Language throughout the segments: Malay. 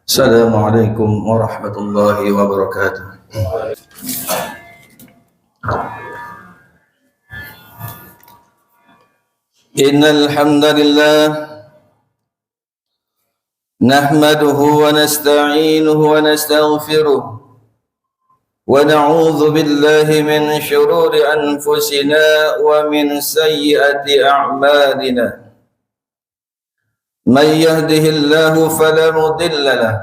Assalamualaikum warahmatullahi wabarakatuh. Innal hamdalillah nahmaduhu wa nasta'inuhu wa nastaghfiruh wa na'udzu billahi min shururi anfusina wa min sayyiati a'malina. Man yahdihillahu fala mudilla lahu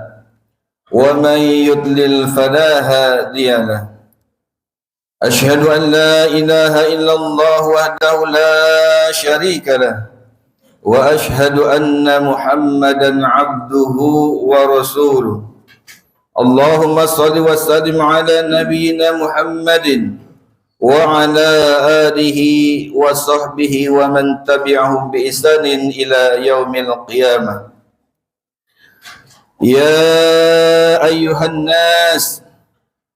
wa man yudlil fala hadiya lahu. Ashhadu an la ilaha illallah wahdahu la syarika lahu wa ashhadu anna Muhammadan abduhu wa rasuluh. Allahumma salli wa sallim ala nabiyyina Muhammadin wa ala alihi wa sahbihi wa man tabi'ahum bi ihsanin ila yaumil qiyamah. Ya ayyuhan nas,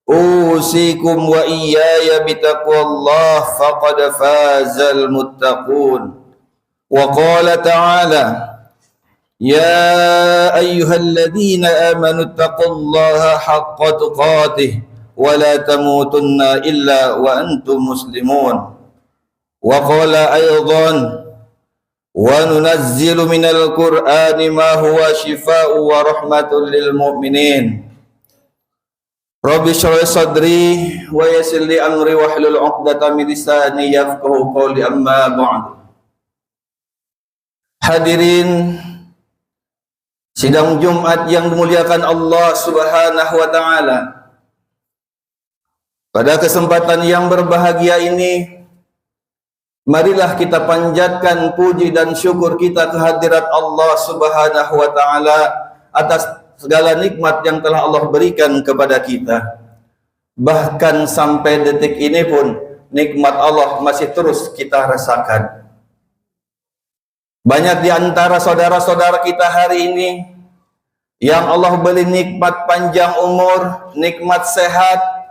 usikum wa iyaya bitaqwallah faqad fazal muttaqun. Wa qala ta'ala, ya ayyuhalladzina amanu taqullaha haqqa tuqatih wa la tamutunna illa wa antum muslimun. Wa qala aydan, wa nunazzilu minal qur'ani ma huwa shifaa'un wa rahmatun lil mu'minin. Rabbi shrah sadri wa yassir li amri wahlul 'uqdatam min lisani yafqahu qawli, amma ba'd. Hadirin sidang Jumat yang dimuliakan Allah Subhanahu wa taala. Pada kesempatan yang berbahagia ini, marilah kita panjatkan puji dan syukur kita kehadirat Allah Subhanahu wa taala atas segala nikmat yang telah Allah berikan kepada kita. Bahkan sampai detik ini pun nikmat Allah masih terus kita rasakan. Banyak di antara saudara-saudara kita hari ini yang Allah beri nikmat panjang umur, nikmat sehat,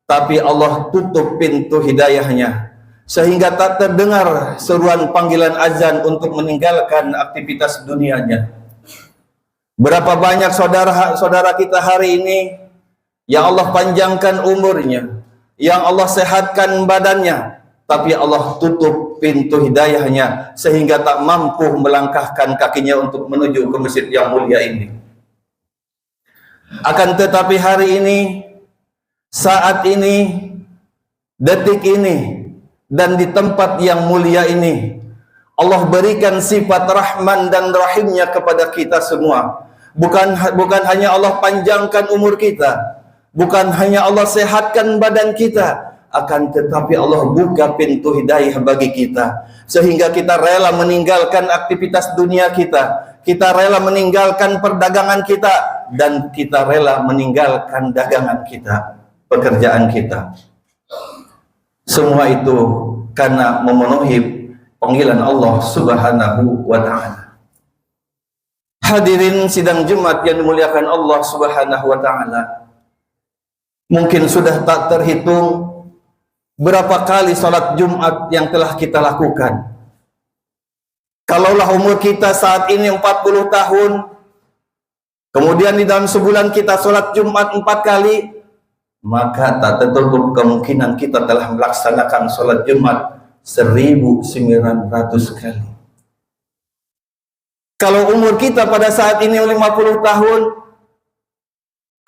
tapi Allah tutup pintu hidayahnya sehingga tak terdengar seruan panggilan azan untuk meninggalkan aktivitas dunianya. Berapa banyak saudara-saudara kita hari ini yang Allah panjangkan umurnya, yang Allah sehatkan badannya, tapi Allah tutup pintu hidayahnya sehingga tak mampu melangkahkan kakinya untuk menuju ke masjid yang mulia ini. Akan tetapi hari ini, saat ini, detik ini, dan di tempat yang mulia ini, Allah berikan sifat Rahman dan Rahimnya kepada kita semua. Bukan hanya Allah panjangkan umur kita, bukan hanya Allah sehatkan badan kita, akan tetapi Allah buka pintu hidayah bagi kita sehingga kita rela meninggalkan aktivitas dunia kita rela meninggalkan perdagangan kita, dan kita rela meninggalkan dagangan kita, pekerjaan kita. Semua itu karena memenuhi panggilan Allah Subhanahu wa taala. Hadirin sidang Jumat yang dimuliakan Allah Subhanahu wa taala, mungkin sudah tak terhitung berapa kali salat Jumat yang telah kita lakukan. Kalaulah umur kita saat ini 40 tahun, kemudian di dalam sebulan kita salat Jumat 4 kali, maka tak tertutup kemungkinan kita telah melaksanakan salat Jumat 1900 kali. Kalau umur kita pada saat ini 50 tahun,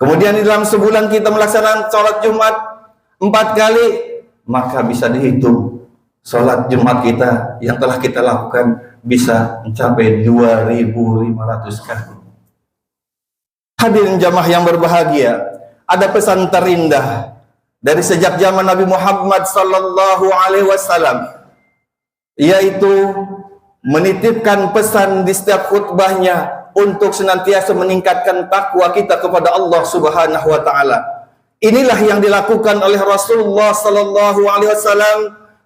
kemudian di dalam sebulan kita melaksanakan salat Jumat 4 kali, maka bisa dihitung salat Jumat kita yang telah kita lakukan bisa mencapai 2.500 kali. Hadirin jamaah yang berbahagia, ada pesan terindah dari sejak zaman Nabi Muhammad sallallahu alaihi wasallam, yaitu menitipkan pesan di setiap khutbahnya untuk senantiasa meningkatkan takwa kita kepada Allah Subhanahu wa taala. Inilah yang dilakukan oleh Rasulullah sallallahu alaihi wasallam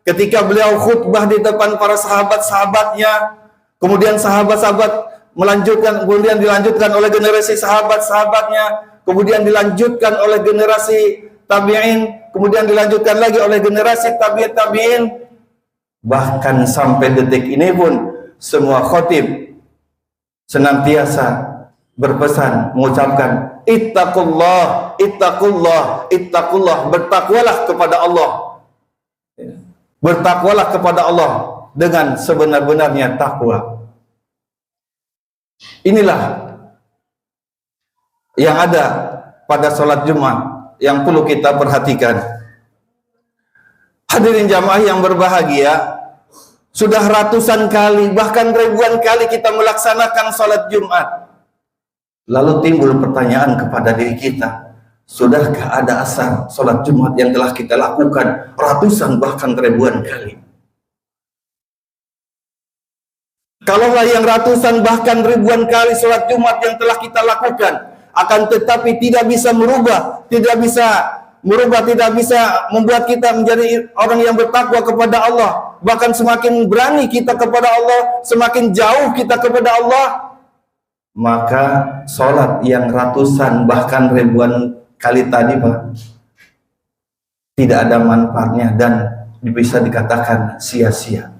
ketika beliau khutbah di depan para sahabat-sahabatnya, kemudian sahabat-sahabat kemudian dilanjutkan oleh generasi sahabat-sahabatnya, kemudian dilanjutkan oleh generasi tabi'in, kemudian dilanjutkan lagi oleh generasi tabi'in. Bahkan sampai detik ini pun semua khotib senantiasa berpesan, mengucapkan ittaqullah, ittaqullah, ittaqullah, bertakwalah kepada Allah. Bertakwalah kepada Allah dengan sebenar-benarnya takwa. Inilah yang ada pada sholat Jumat yang perlu kita perhatikan. Hadirin jamaah yang berbahagia, sudah ratusan kali, bahkan ribuan kali kita melaksanakan sholat Jumat. Lalu timbul pertanyaan kepada diri kita, sudahkah ada asar sholat Jumat yang telah kita lakukan ratusan bahkan ribuan kali? Kalaulah yang ratusan bahkan ribuan kali sholat Jumat yang telah kita lakukan, akan tetapi tidak bisa merubah, tidak bisa membuat kita menjadi orang yang bertakwa kepada Allah, bahkan semakin berani kita kepada Allah, semakin jauh kita kepada Allah, maka sholat yang ratusan bahkan ribuan kali tadi, Pak, tidak ada manfaatnya dan bisa dikatakan sia-sia.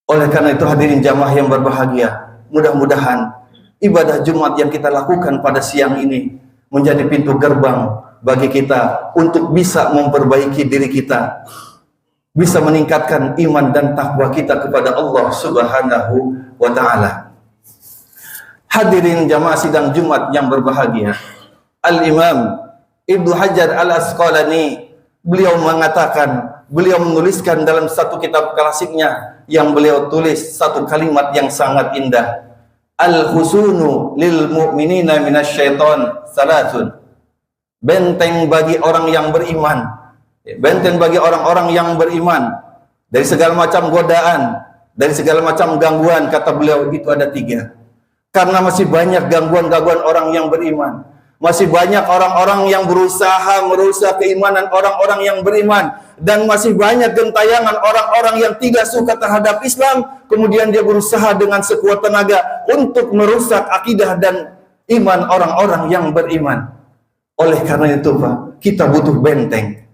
Oleh karena itu hadirin jamaah yang berbahagia, mudah-mudahan ibadah Jumat yang kita lakukan pada siang ini menjadi pintu gerbang bagi kita untuk bisa memperbaiki diri kita, bisa meningkatkan iman dan takwa kita kepada Allah Subhanahu wa Ta'ala. Hadirin jamaah sidang Jumat yang berbahagia, Al-Imam Ibnu Hajar Al-Asqalani, beliau mengatakan, beliau menuliskan dalam satu kitab klasiknya yang beliau tulis satu kalimat yang sangat indah. Al-husunu lil mu'minina minasyaiton salatun. Benteng bagi orang yang beriman, benteng bagi orang-orang yang beriman dari segala macam godaan, dari segala macam gangguan, kata beliau, itu ada 3. Karena masih banyak gangguan-gangguan orang yang beriman, masih banyak orang-orang yang berusaha merusak keimanan orang-orang yang beriman, dan masih banyak gentayangan orang-orang yang tidak suka terhadap Islam, kemudian dia berusaha dengan sekuat tenaga untuk merusak akidah dan iman orang-orang yang beriman. Oleh karena itu, Pak, kita butuh benteng.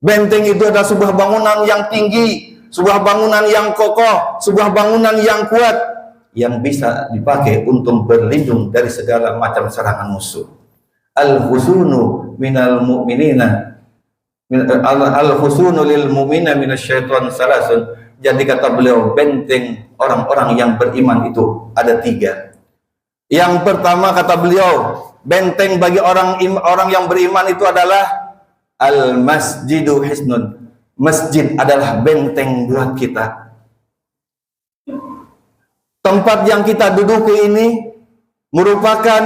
Benteng itu adalah sebuah bangunan yang tinggi, sebuah bangunan yang kokoh, sebuah bangunan yang kuat, yang bisa dipakai untuk berlindung dari segala macam serangan musuh. Al-husunu minal mu'minina, al-husunu lil mu'mina minasyaiton salasun. Jadi kata beliau, benteng orang-orang yang beriman itu ada 3. Yang pertama, kata beliau, benteng bagi orang yang beriman itu adalah al-masjidu hisnun. Masjid adalah benteng buat kita. Tempat yang kita duduki ini merupakan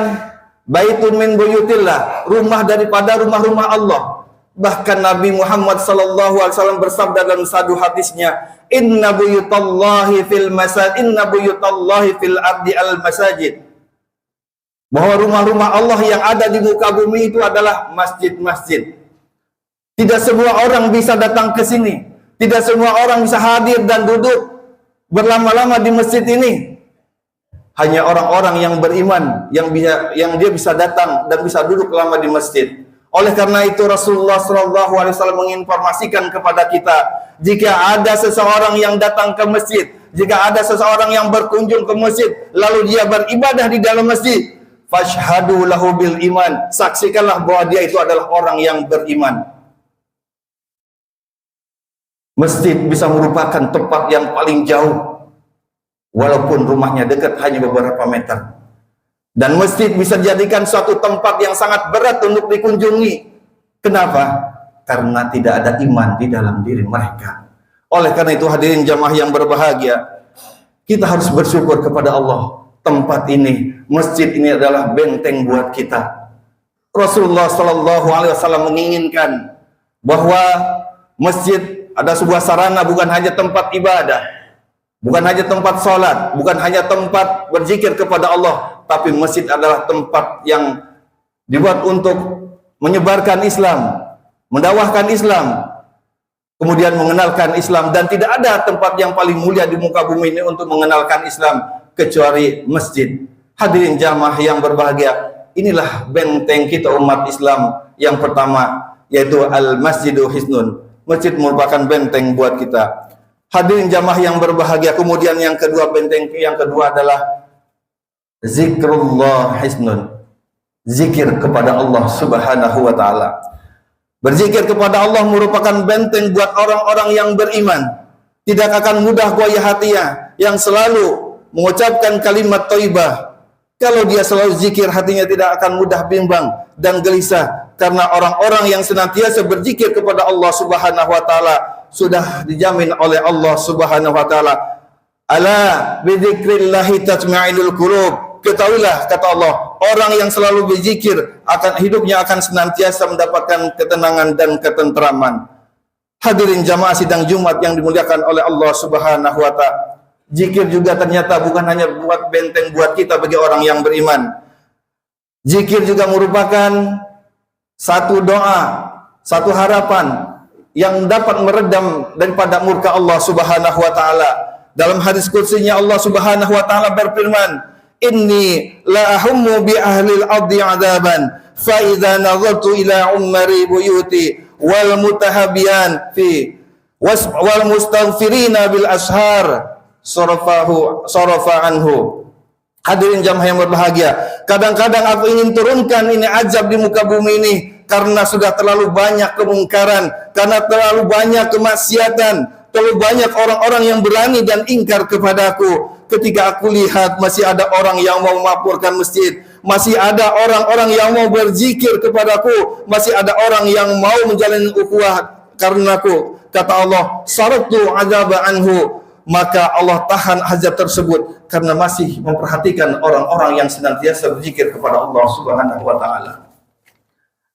baitun min buyutillah, rumah daripada rumah-rumah Allah. Bahkan Nabi Muhammad SAW bersabda dalam satu hadisnya, inna buyutallahi fil masajid, inna buyutallahi fil ardi al masajid. Bahwa rumah-rumah Allah yang ada di muka bumi itu adalah masjid-masjid. Tidak semua orang bisa datang ke sini, tidak semua orang bisa hadir dan duduk berlama-lama di masjid ini. Hanya orang-orang yang beriman yang dia bisa datang dan bisa duduk lama di masjid. Oleh karena itu Rasulullah SAW menginformasikan kepada kita, jika ada seseorang yang datang ke masjid, jika ada seseorang yang berkunjung ke masjid, lalu dia beribadah di dalam masjid, fashhadu lahu bil iman, saksikanlah bahwa dia itu adalah orang yang beriman. Masjid bisa merupakan tempat yang paling jauh, walaupun rumahnya dekat hanya beberapa meter. Dan masjid bisa dijadikan suatu tempat yang sangat berat untuk dikunjungi. Kenapa? Karena tidak ada iman di dalam diri mereka. Oleh karena itu hadirin jamaah yang berbahagia, kita harus bersyukur kepada Allah. Tempat ini, masjid ini adalah benteng buat kita. Rasulullah SAW menginginkan bahwa masjid ada sebuah sarana, bukan hanya tempat ibadah, bukan hanya tempat sholat, bukan hanya tempat berzikir kepada Allah, tapi masjid adalah tempat yang dibuat untuk menyebarkan Islam, mendakwahkan Islam, kemudian mengenalkan Islam. Dan tidak ada tempat yang paling mulia di muka bumi ini untuk mengenalkan Islam kecuali masjid. Hadirin jamaah yang berbahagia, inilah benteng kita umat Islam yang pertama, yaitu al-masjidu hisnun. Masjid merupakan benteng buat kita. Hadirin jamaah yang berbahagia, kemudian yang kedua, benteng yang kedua adalah Zikrullah hisnun. Zikir kepada Allah Subhanahu wa taala. Berzikir kepada Allah merupakan benteng buat orang-orang yang beriman. Tidak akan mudah goyah hatinya yang selalu mengucapkan kalimat thayyibah. Kalau dia selalu zikir, hatinya tidak akan mudah bimbang dan gelisah, karena orang-orang yang senantiasa berzikir kepada Allah Subhanahu wa taala sudah dijamin oleh Allah Subhanahu wa taala. Ala bidzikrillahi tatma'innul qulub. Ketahuilah, kata Allah, orang yang selalu berzikir hidupnya akan senantiasa mendapatkan ketenangan dan ketentraman. Hadirin jamaah sidang Jumat yang dimuliakan oleh Allah Subhanahu wa taala. Zikir juga ternyata bukan hanya buat benteng buat kita bagi orang yang beriman. Zikir juga merupakan satu doa, satu harapan yang dapat meredam daripada murka Allah Subhanahu wa taala. Dalam hadis qudsinya Allah Subhanahu wa taala berfirman, "Inni la ahummu bi ahlil ardi 'adaban fa idza nazartu ila ummari buyuti wal mutahabbiyan fi wal mustaghfirina bil ashar sarafa anhu." Hadirin jamaah yang berbahagia, kadang-kadang aku ingin turunkan ini azab di muka bumi ini karena sudah terlalu banyak kemungkaran, karena terlalu banyak kemaksiatan, terlalu banyak orang-orang yang berani dan ingkar kepadaku. Ketika aku lihat masih ada orang yang mau memapurkan masjid, masih ada orang-orang yang mau berzikir kepadaku, masih ada orang yang mau menjalani ukhuwah karenaku, kata Allah, saratu azaba anhu, maka Allah tahan azab tersebut karena masih memperhatikan orang-orang yang senantiasa berzikir kepada Allah Subhanahu wa taala.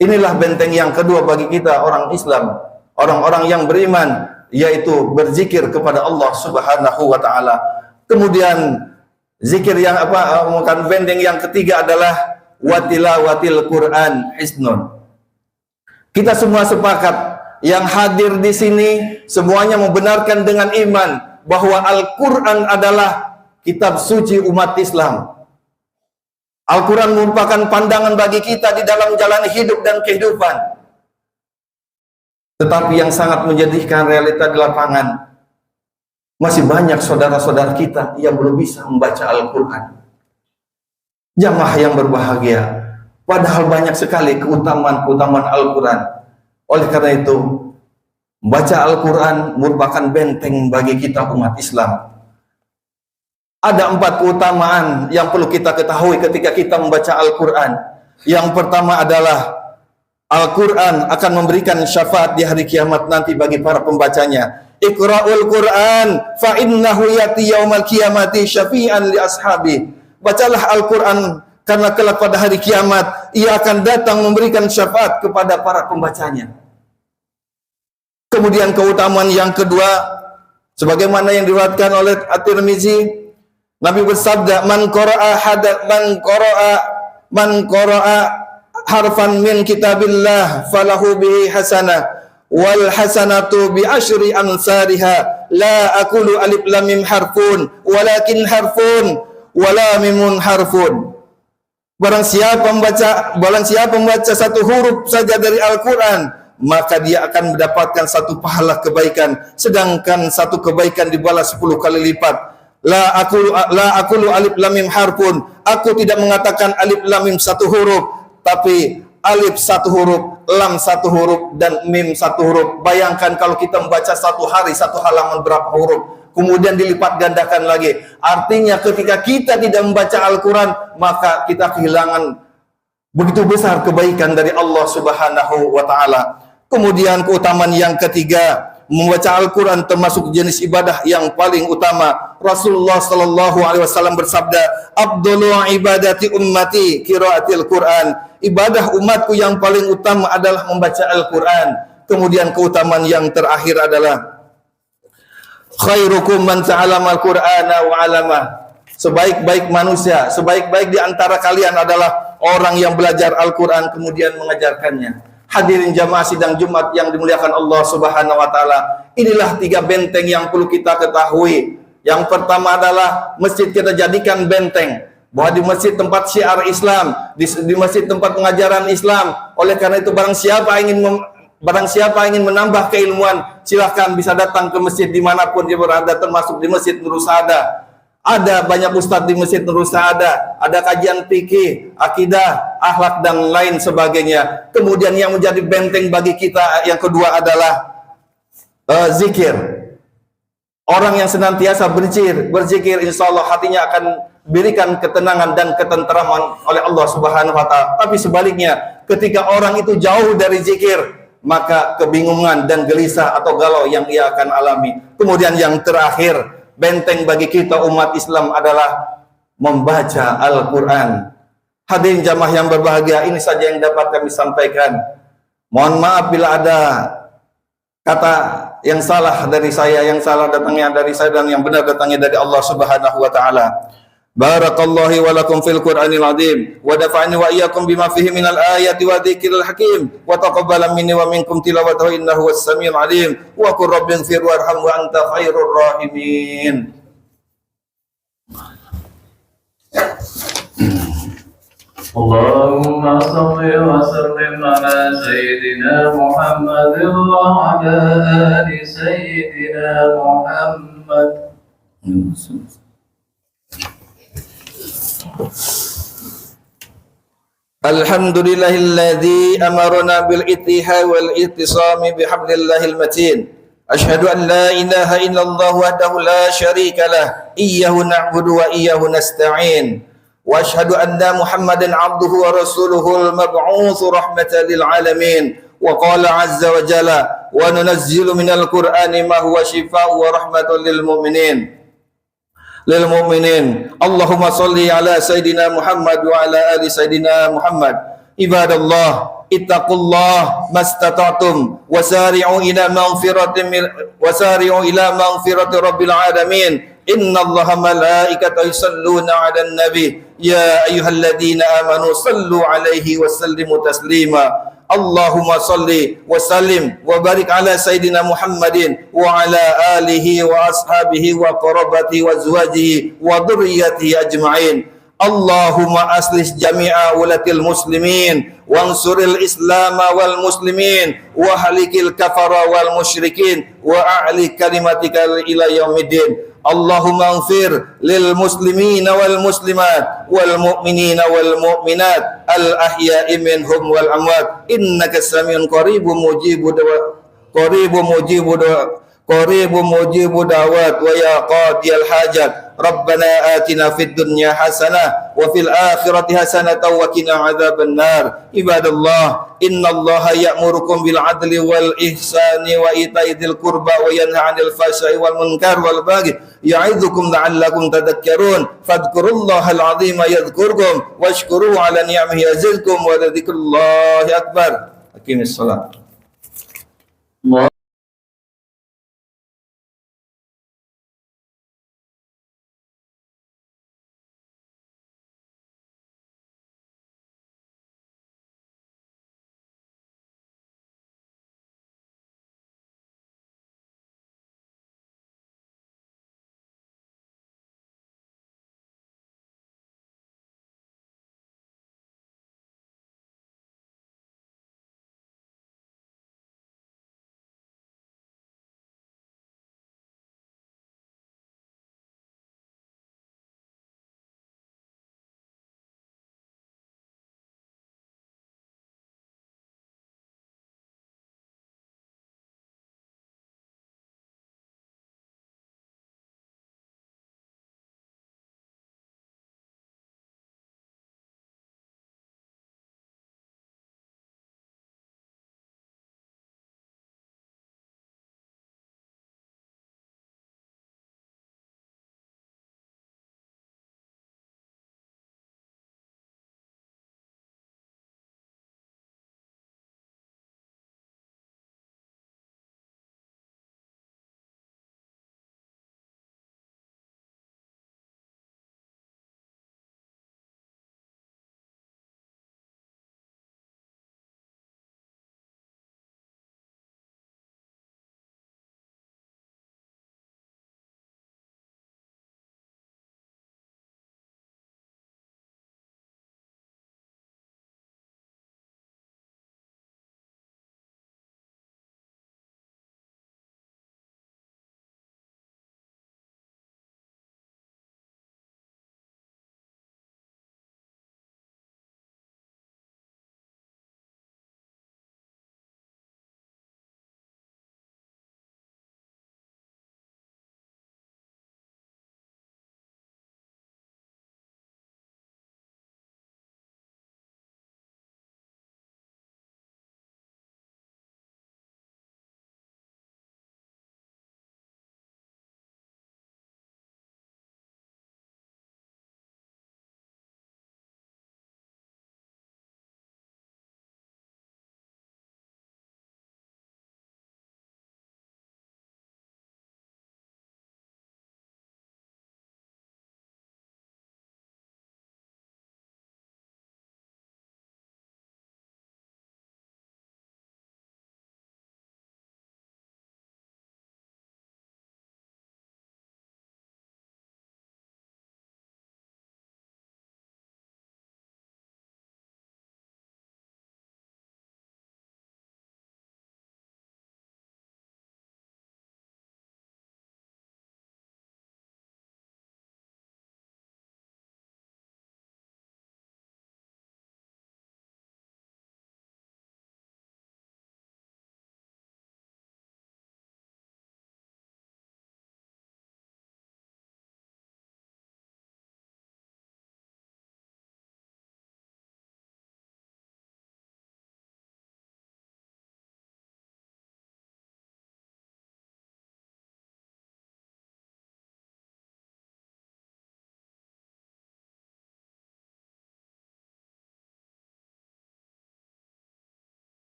Inilah benteng yang kedua bagi kita orang Islam, orang-orang yang beriman, yaitu berzikir kepada Allah Subhanahu wa taala. Kemudian zikir yang bukan benteng yang ketiga adalah watilawatil Quran hisnun. Kita semua sepakat, yang hadir di sini semuanya membenarkan dengan iman bahwa Al-Quran adalah kitab suci umat Islam. Al-Quran merupakan pandangan bagi kita di dalam menjalani hidup dan kehidupan. Tetapi yang sangat menyedihkan realita di lapangan, masih banyak saudara-saudara kita yang belum bisa membaca Al-Quran. Jamaah yang berbahagia, padahal banyak sekali keutamaan-keutamaan Al-Quran. Oleh karena itu, membaca Al-Quran merupakan benteng bagi kita umat Islam. Ada 4 keutamaan yang perlu kita ketahui ketika kita membaca Al-Quran. Yang pertama adalah Al-Quran akan memberikan syafaat di hari kiamat nanti bagi para pembacanya. Iqra'ul Quran fa innahu yati yaumal qiyamati syafi'an li ashabi. Bacalah Al-Quran karena kelak pada hari kiamat ia akan datang memberikan syafaat kepada para pembacanya. Kemudian keutamaan yang kedua, sebagaimana yang diriwayatkan oleh At-Tirmizi, Nabi bersabda, man qara'a harfan min kitabillah falahu bihi hasanah wal hasanatu bi asyri amsariha la aqulu alif lam mim harfun walakin harfun wala mimun harfun. Barang siapa membaca satu huruf saja dari Al-Quran, maka dia akan mendapatkan satu pahala kebaikan, sedangkan satu kebaikan dibalas 10 kali lipat. La aqulu alif lam mim harfun. Aku tidak mengatakan alif lam mim satu huruf, tapi alif satu huruf, lam satu huruf, dan mim satu huruf. Bayangkan kalau kita membaca satu hari satu halaman berapa huruf, kemudian dilipat gandakan lagi. Artinya ketika kita tidak membaca Al-Quran, maka kita kehilangan begitu besar kebaikan dari Allah Subhanahu wa ta'ala. Kemudian keutamaan yang ketiga, membaca Al-Quran termasuk jenis ibadah yang paling utama. Rasulullah sallallahu alaihi wasallam bersabda, "Afdalu ibadati ummati qiraatil Quran." Ibadah umatku yang paling utama adalah membaca Al-Quran. Kemudian keutamaan yang terakhir adalah khairukum man ta'allama al-Qur'ana wa 'allamah. Sebaik-baik manusia, sebaik-baik di antara kalian adalah orang yang belajar Al-Quran kemudian mengajarkannya. Hadirin jamaah sidang Jumat yang dimuliakan Allah Subhanahu wa taala. Inilah 3 benteng yang perlu kita ketahui. Yang pertama adalah masjid kita jadikan benteng, bahwa di masjid tempat syiar Islam, di masjid tempat pengajaran Islam. Oleh karena itu barang siapa ingin menambah keilmuan, silahkan bisa datang ke masjid dimanapun dia berada, termasuk di Masjid Nur Saada. Ada banyak ustadz di Masjid Nurul Sa'adah, ada kajian fikih, akidah, akhlak dan lain sebagainya. Kemudian yang menjadi benteng bagi kita yang kedua adalah zikir. Orang yang senantiasa berzikir, insya Allah hatinya akan berikan ketenangan dan ketenteraman oleh Allah Subhanahu wa Ta'ala. Tapi sebaliknya, ketika orang itu jauh dari zikir, maka kebingungan dan gelisah atau galau yang ia akan alami. Kemudian yang terakhir, benteng bagi kita umat Islam adalah membaca Al-Quran. Hadirin jamaah yang berbahagia, ini saja yang dapat kami sampaikan. Mohon maaf bila ada kata yang salah dari saya, yang salah datangnya dari saya dan yang benar datangnya dari Allah Subhanahu wa Ta'ala. Barakallahu wa lakum fil Qur'anil azim wa dafa'ani wa iyyakum bima fihi minal ayati wa dzikril hakim wa taqabbala minni wa minkum tilawatahu innahu was-sami'ul alim wa qur rabbighfir warham wa anta khairur rahimin. Allahumma salli wa sallim ala sayyidina Muhammad wa ala ali sayyidina Muhammad. Alhamdulillahilladzi amarna bil ittihai wal ittisami bihablillahil matin. Asyhadu an la ilaha illallah wahdahu la syarika lah. Iyyahu na'budu wa iyyahu nasta'in. Wa asyhadu anna Muhammadan 'abduhu wa rasuluhul mab'utsu rahmatan lil alamin. Wa qala 'azza wa jalla wa nunazzilu minal qur'ani ma huwa shifaa'un wa rahmatun lil mu'minin. Allahumma salli ala Sayyidina Muhammad wa ala ali Sayyidina Muhammad. Ibadallah, ittaqullah mastata'tum wasari'u ila maghfirati rabbil alamin. Innallaha malaikatahu yusalluna 'alan nabi ya ayyuhalladzina amanu sallu 'alaihi wa sallimu taslima. Allahumma salli wa sallim wa barik ala Sayyidina Muhammadin wa ala alihi wa ashabihi wa qarabati wa azwajihi wa dhurriyyatihi ajma'in. Allahumma aslih jami'a ulatil muslimin wansuril islama wal muslimin wa halikil kafara wal musyrikin wa a'li kalimatika ila yaumiddin. Allahumma ighfir lil muslimina wal muslimat wal mu'minina wal mu'minat al ahya'i minhum wal amwat innaka samiun qaribun mujibu da'wat wa ya qadiyal hajat. Rabbana atina fid dunya hasanah wa fil akhirati hasanah wa qina adzaban nar. Ibadallah, innallaha ya'murukum bil adli wal ihsani wa ita'i dzil qurba wa yanha 'anil fahsya'i wal munkar wal baghi ya'idzukum la'allakum tadhakkarun. Fadhkurullahal 'azima yadhkurkum washkuruhu 'ala ni'amihi yazidkum wa dzikrullahi akbar. Aqimis shalah.